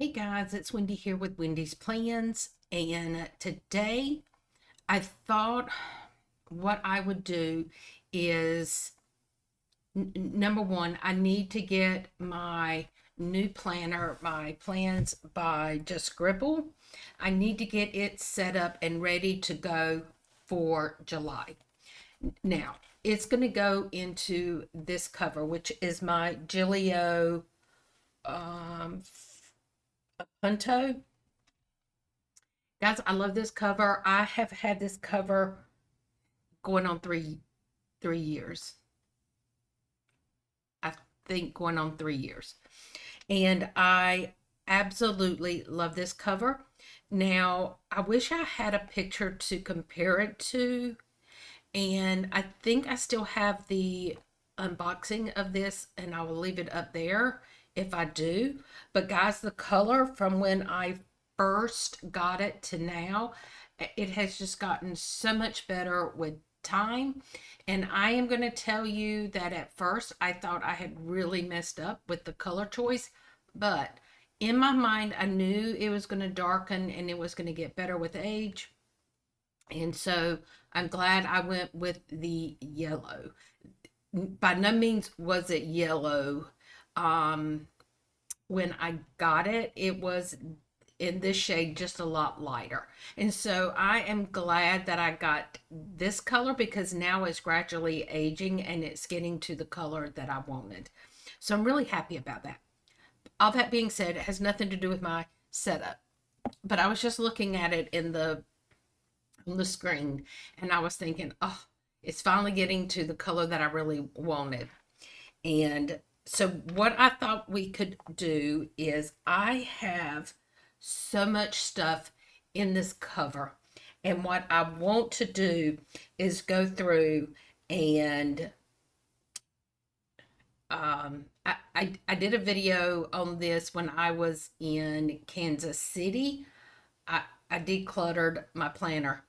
Hey guys, it's Wendy here with Wendy's Plans, and today I thought what I would do is number one, I need to get my new planner, my plans by just Scribble. I need to get it set up and ready to go for July. Now, it's going to go into this cover, which is my Gillio Punto. Guys, I love this cover. I have had this cover going on three years. I think going on 3 years. And I absolutely love this cover. Now, I wish I had a picture to compare it to. And I think I still have the unboxing of this, and I will leave it up there if I do. But guys, the color from when I first got it to now, it has just gotten so much better with time. And I am going to tell you that at first I thought I had really messed up with the color choice, but in my mind I knew it was going to darken and it was going to get better with age. And so I'm glad I went with the yellow. By no means was it yellow. When I got it, it was in this shade just a lot lighter. And so I am glad that I got this color because now it's gradually aging and it's getting to the color that I wanted. So I'm really happy about that. All that being said, it has nothing to do with my setup. But I was just looking at it on the screen and I was thinking, oh, it's finally getting to the color that I really wanted. And so what I thought we could do is I have so much stuff in this cover. And what I want to do is go through and I did a video on this when I was in Kansas City. I decluttered my planner.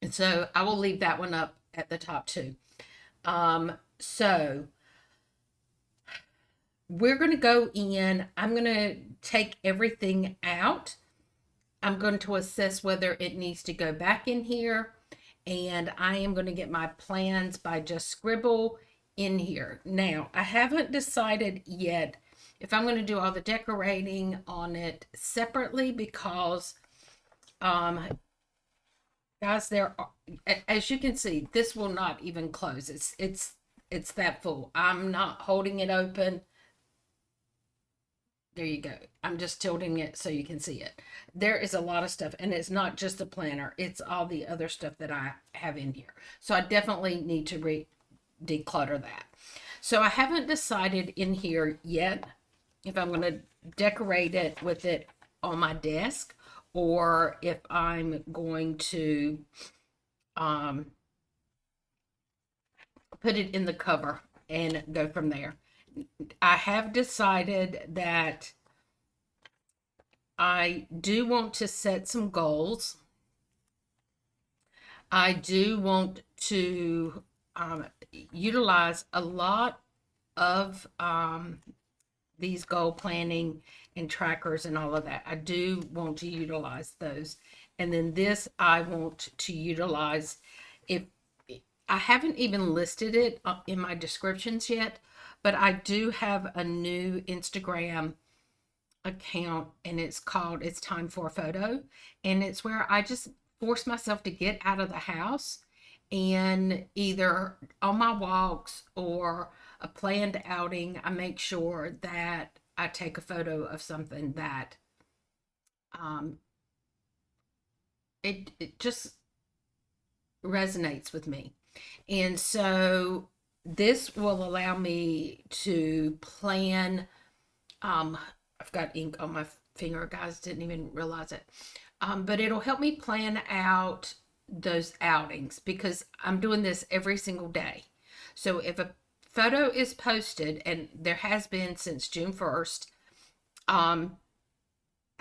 And so I will leave that one up at the top too. So we're going to go in. I'm going to take everything out. I'm going to assess whether it needs to go back in here. And I am going to get my plans by just Scribble in here. Now, I haven't decided yet if I'm going to do all the decorating on it separately because, guys, there are, as you can see, this will not even close. It's that full. I'm not holding it open. There you go. I'm just tilting it so you can see it. There is a lot of stuff, and it's not just the planner. It's all the other stuff that I have in here. So I definitely need to declutter that. So I haven't decided in here yet if I'm going to decorate it with it on my desk or if I'm going to put it in the cover and go from there. I have decided that I do want to set some goals. I do want to utilize a lot of these goal planning and trackers and all of that. I do want to utilize those. And then this I want to utilize if I haven't even listed it in my descriptions yet, but I do have a new Instagram account and it's called It's Time for a Photo. And it's where I just force myself to get out of the house and either on my walks or a planned outing, I make sure that I take a photo of something that um, it just resonates with me. And so this will allow me to plan. I've got ink on my finger, guys, didn't even realize it. But it'll help me plan out those outings because I'm doing this every single day. So if a photo is posted, and there has been since June 1st,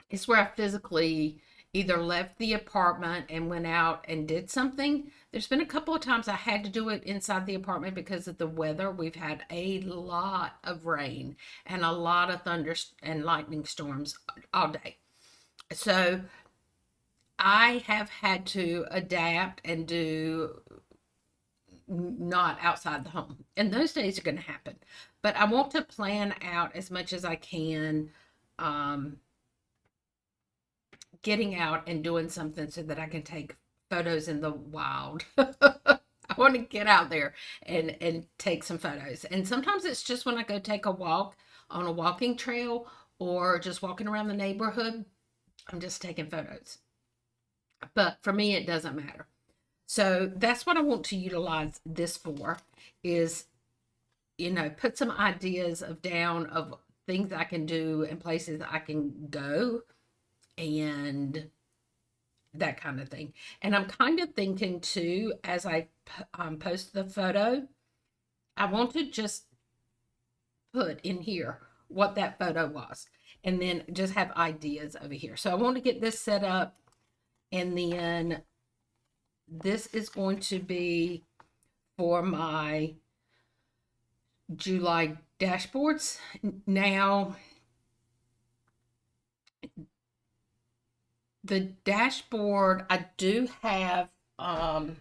it's where I physically either left the apartment and went out and did something. There's been a couple of times I had to do it inside the apartment because of the weather. We've had a lot of rain and a lot of thunder and lightning storms all day. So I have had to adapt and do not outside the home. And those days are going to happen. But I want to plan out as much as I can, um, getting out and doing something so that I can take photos in the wild. I want to get out there and take some photos. And sometimes it's just when I go take a walk on a walking trail or just walking around the neighborhood, I'm just taking photos. But for me, it doesn't matter. So that's what I want to utilize this for is, put some ideas of down of things I can do and places I can go and that kind of thing. And I'm kind of thinking too, as I post the photo, I want to just put in here what that photo was and then just have ideas over here. So I want to get this set up, and then this is going to be for my July dashboards. Now, the dashboard, I do have, I'm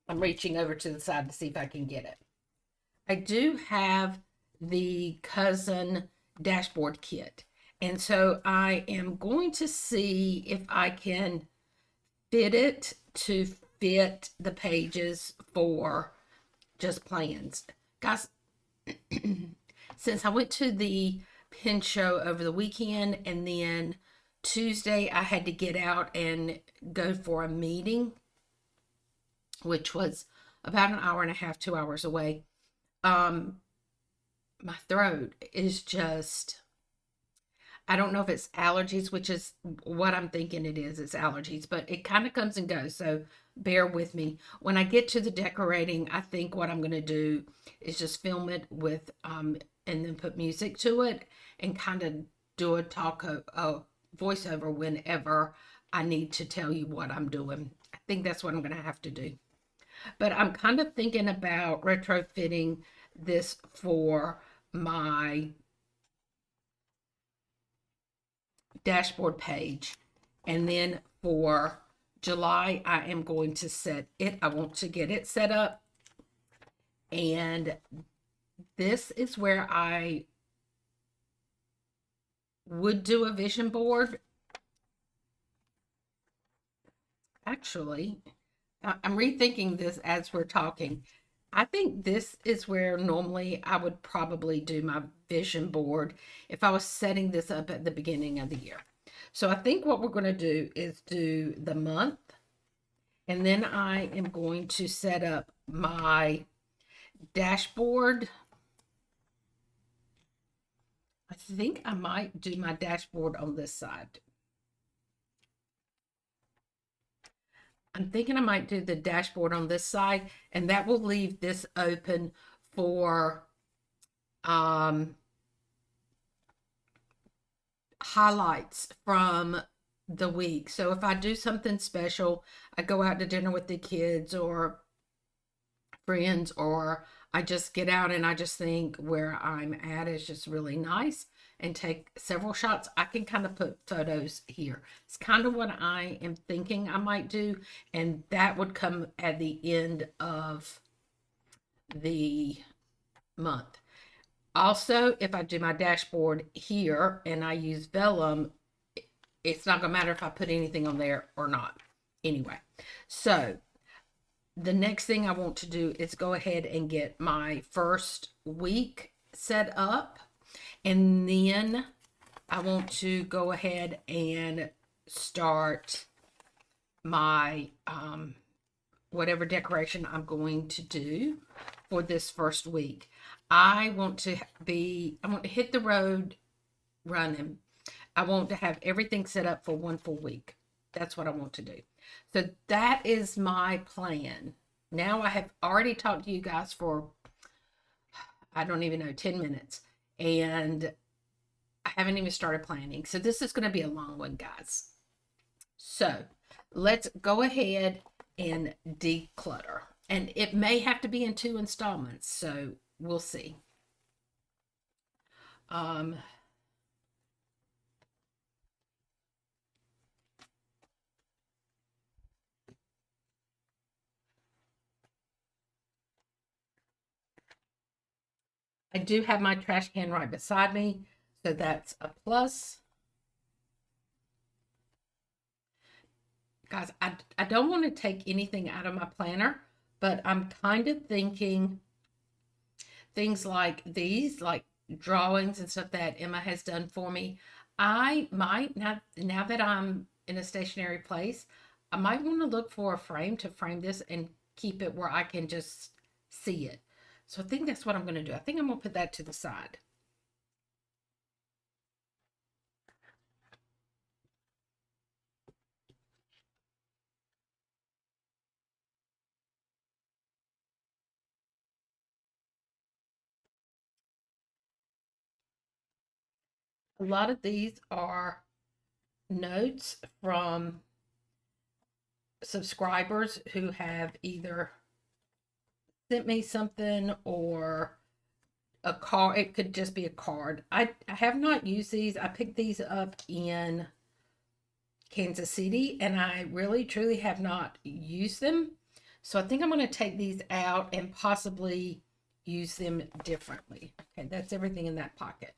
reaching over to the side to see if I can get it. I do have the cousin dashboard kit. And so I am going to see if I can fit it to fit the pages for just plans. Guys, since I went to the pen show over the weekend and then Tuesday I had to get out and go for a meeting, which was about an hour and a half, 2 hours away. My throat is just, I don't know if it's allergies, which is what I'm thinking it is. It's allergies, but it kind of comes and goes. So bear with me. When I get to the decorating, I think what I'm going to do is just film it with, and then put music to it and kind of do a voiceover whenever I need to tell you what I'm doing. I think that's what I'm going to have to do. But I'm kind of thinking about retrofitting this for my dashboard page. And then for July, I am going to set it. I want to get it set up. And this is where I would do a vision board. Actually, I'm rethinking this as we're talking. I think this is where normally I would probably do my vision board if I was setting this up at the beginning of the year. So I think what we're going to do is do the month, and then I am going to set up my dashboard. I think I might do my dashboard on this side. I'm thinking I might do the dashboard on this side, and that will leave this open for highlights from the week. So if I do something special, I go out to dinner with the kids or friends, or I just get out and I just think where I'm at is just really nice and take several shots, I can kind of put photos here. It's kind of what I am thinking I might do, and that would come at the end of the month. Also, if I do my dashboard here and I use vellum, it's not gonna matter if I put anything on there or not. Anyway, so the next thing I want to do is go ahead and get my first week set up. And then I want to go ahead and start my whatever decoration I'm going to do for this first week. I want to hit the road running. I want to have everything set up for one full week. That's what I want to do. So that is my plan. Now I have already talked to you guys for, I don't even know, 10 minutes. And I haven't even started planning. So this is going to be a long one, guys. So let's go ahead and declutter. And it may have to be in 2 installments, so we'll see. Um, I do have my trash can right beside me, so that's a plus. Guys, I don't want to take anything out of my planner, but I'm kind of thinking things like these, like drawings and stuff that Emma has done for me. I might, now that I'm in a stationary place, I might want to look for a frame to frame this and keep it where I can just see it. So I think that's what I'm going to do. I think I'm going to put that to the side. A lot of these are notes from subscribers who have either sent me something or a card. It could just be a card. I have not used these. I picked these up in Kansas City and I really truly have not used them. So I think I'm going to take these out and possibly use them differently. Okay, that's everything in that pocket.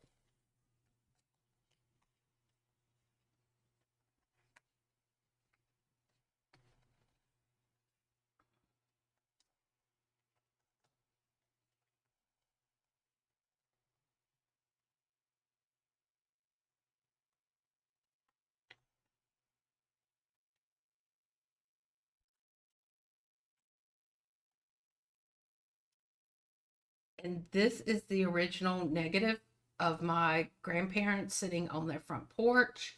And this is the original negative of my grandparents sitting on their front porch.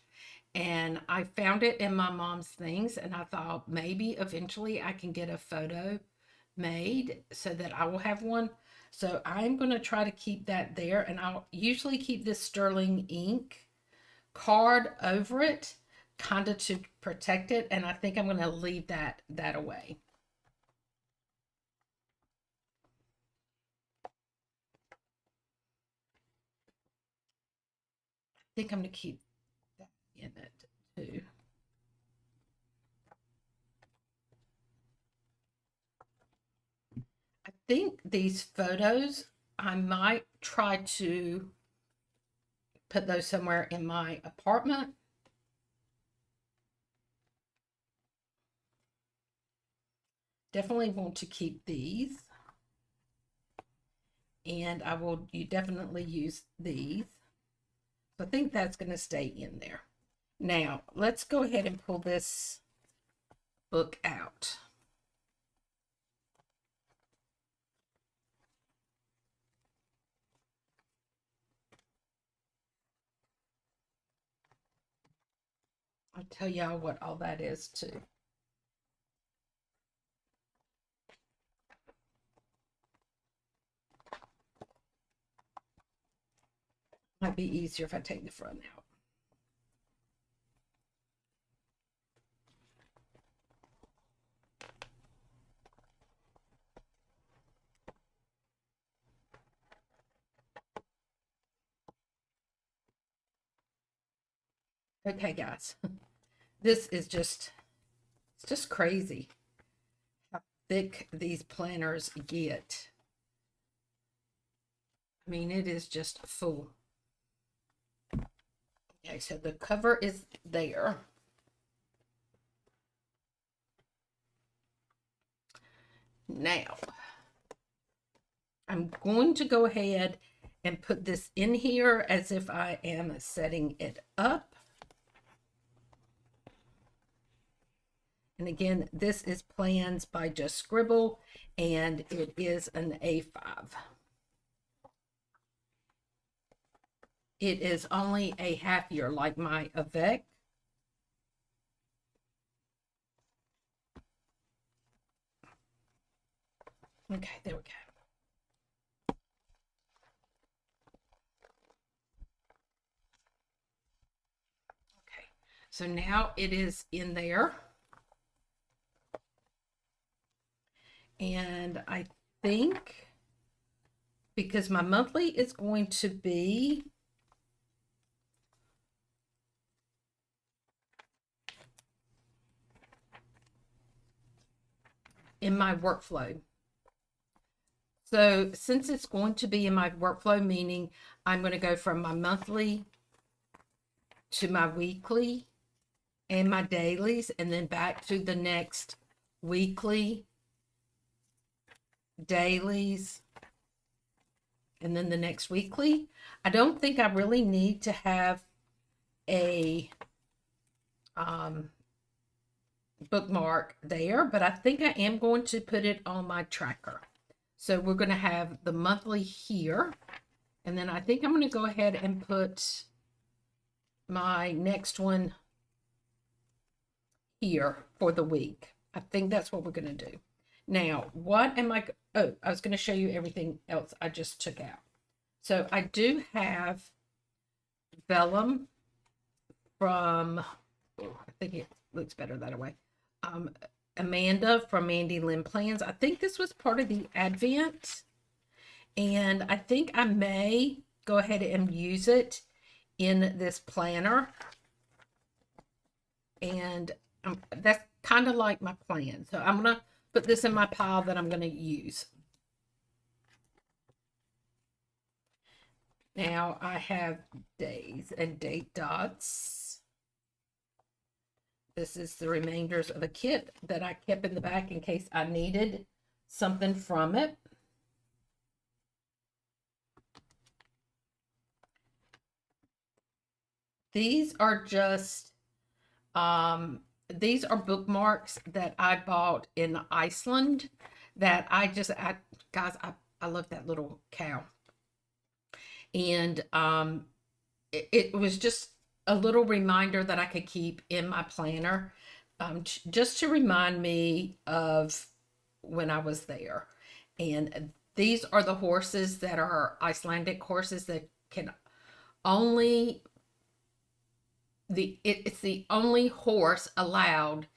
And I found it in my mom's things, and I thought maybe eventually I can get a photo made so that I will have one. So I'm going to try to keep that there, and I'll usually keep this sterling ink card over it, kind of to protect it. And I think I'm going to leave that away. I think I'm going to keep that in it too. I think these photos, I might try to put those somewhere in my apartment. Definitely want to keep these. And I will you definitely use these. So I think that's going to stay in there. Now, let's go ahead and pull this book out. I'll tell y'all what all that is too. Might be easier if I take the front out. Okay, guys. This is it's just crazy how thick these planners get. I mean, it is just full. Okay, so the cover is there. Now, I'm going to go ahead and put this in here as if I am setting it up. And again, this is Plans by Just Scribble, and it is an A5. It is only a half year, like my Avec. Okay, there we go. Okay, So now it is in there. And I think because my monthly is going to be in my workflow. So since it's going to be in my workflow, meaning I'm going to go from my monthly to my weekly and my dailies, and then back to the next weekly, dailies, and then the next weekly. I don't think I really need to have a bookmark there, but I think I am going to put it on my tracker. So we're going to have the monthly here, and then I think I'm going to go ahead and put my next one here for the week. I think that's what we're going to do. Now, what am I? Oh, I was going to show you everything else I just took out. So I do have vellum from, oh, I think it looks better that way. Amanda from Mandy Lynn Plans. I think this was part of the Advent, and I think I may go ahead and use it in this planner. And that's kind of like my plan. So I'm going to put this in my pile that I'm going to use. Now I have days and date dots. This is the remainders of a kit that I kept in the back in case I needed something from it. These are just, these are bookmarks that I bought in Iceland that guys, I love that little cow. And it was just a little reminder that I could keep in my planner, just to remind me of when I was there. And these are the horses that are Icelandic horses that can only, it's the only horse allowed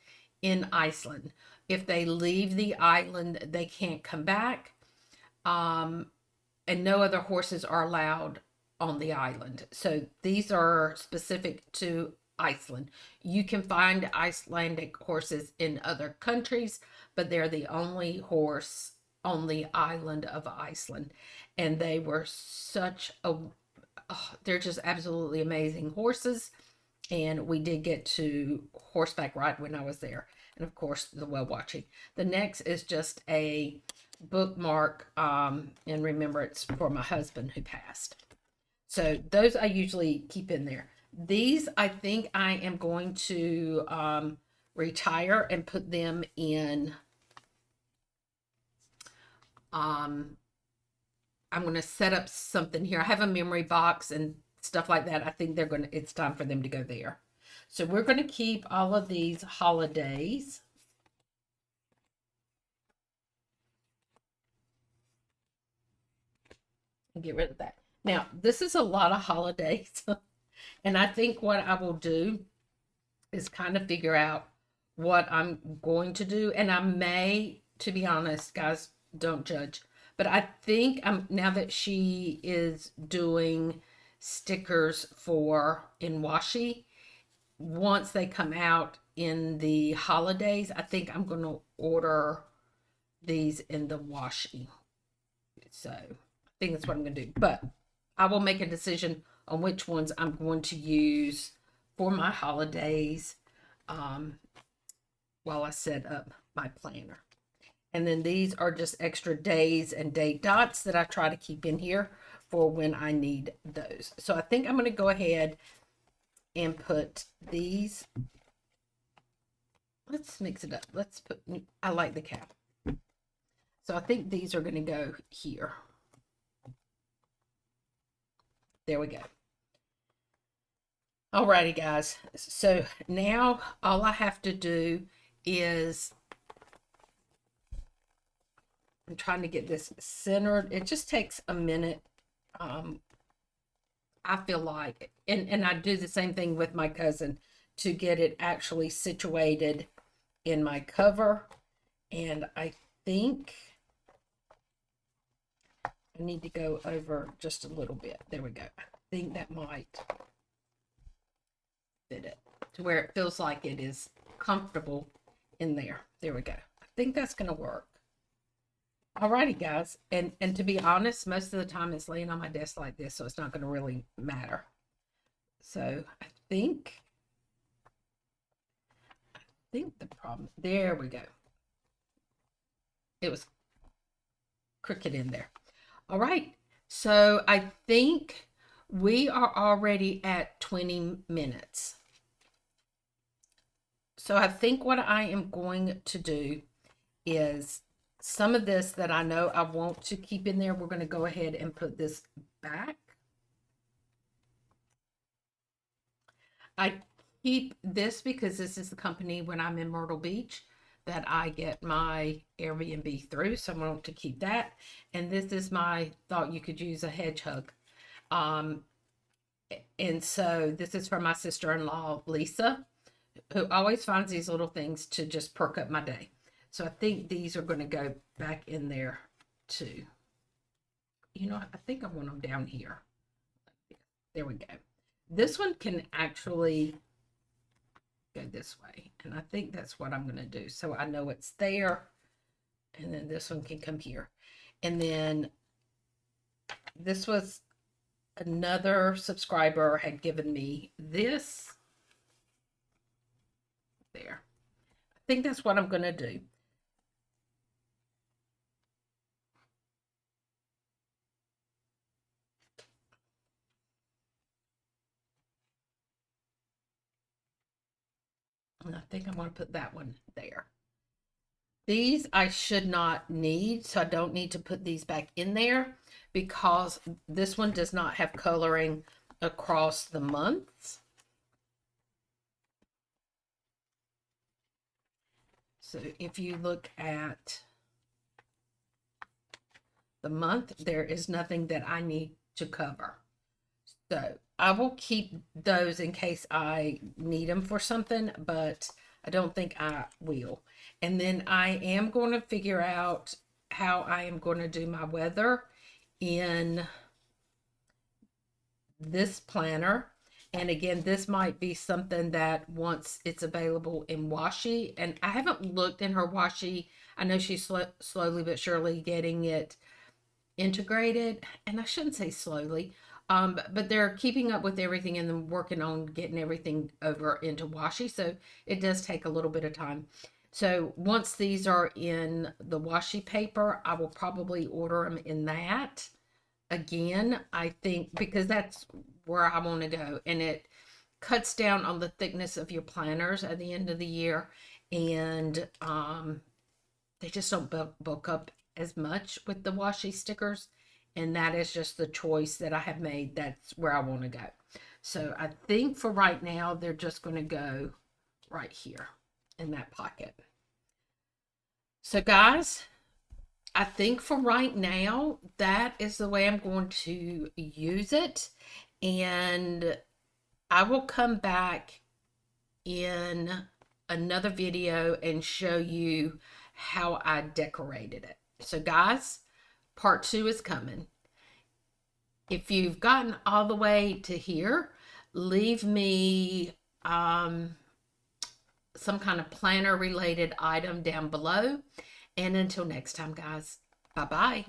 in Iceland. If they leave the island, they can't come back. And no other horses are allowed on the island. So these are specific to Iceland. You can find Icelandic horses in other countries, but they're the only horse on the island of Iceland. And they were such a, oh, they're just absolutely amazing horses. And we did get to horseback ride when I was there. And of course, the whale watching. The next is just a bookmark in remembrance for my husband who passed. So those I usually keep in there. These I think I am going to retire and put them in. I'm going to set up something here. I have a memory box and stuff like that. I think it's time for them to go there. So we're going to keep all of these holidays. And get rid of that. Now, this is a lot of holidays. And I think what I will do is kind of figure out what I'm going to do. And I may, to be honest, guys, don't judge. But I think now that she is doing stickers in washi, once they come out in the holidays, I think I'm going to order these in the washi. So I think that's what I'm going to do. But I will make a decision on which ones I'm going to use for my holidays while I set up my planner. And then these are just extra days and date dots that I try to keep in here for when I need those. So I think I'm going to go ahead and put these. Let's mix it up. I like the cow. So I think these are going to go here. There we go. Alrighty, guys. So now all I have to do is, I'm trying to get this centered. It just takes a minute. I feel like, and I do the same thing with my cousin to get it actually situated in my cover. And I think I need to go over just a little bit. There we go. I think that might fit it to where it feels like it is comfortable in there. There we go. I think that's going to work. Alrighty, guys. And to be honest, most of the time it's laying on my desk like this, so it's not going to really matter. So I think the problem, there we go. It was crooked in there. All right. So I think we are already at 20 minutes. So I think what I am going to do is some of this that I know I want to keep in there, we're going to go ahead and put this back. I keep this because this is the company when I'm in Myrtle Beach that I get my Airbnb through, so I want to keep that. And this is my thought you could use a hedge hug. And so this is from my sister-in-law, Lisa, who always finds these little things to just perk up my day. So I think these are going to go back in there too. You know, I think I want them down here. There we go. This one can actually go this way. And I think that's what I'm going to do. So I know it's there. And then this one can come here. And then this was another subscriber had given me this. There. I think that's what I'm going to do. And I think I'm going to put that one there. These I should not need, so I don't need to put these back in there because this one does not have coloring across the months. So if you look at the month, there is nothing that I need to cover. So I will keep those in case I need them for something, but I don't think I will. And then I am going to figure out how I am going to do my weather in this planner. And again, this might be something that once it's available in washi, and I haven't looked in her washi. I know she's slowly but surely getting it integrated, and I shouldn't say slowly, but they're keeping up with everything and then working on getting everything over into washi. So it does take a little bit of time. So once these are in the washi paper, I will probably order them in that. Again, I think because that's where I want to go, and it cuts down on the thickness of your planners at the end of the year, and they just don't bulk up as much with the washi stickers, and that is just the choice that I have made. That's where I want to go. So I think for right now they're just going to go right here in that pocket. So guys, I think for right now, that is the way I'm going to use it. And I will come back in another video and show you how I decorated it. So guys, part 2 is coming. If you've gotten all the way to here, leave me some kind of planner related item down below. And until next time, guys, bye-bye.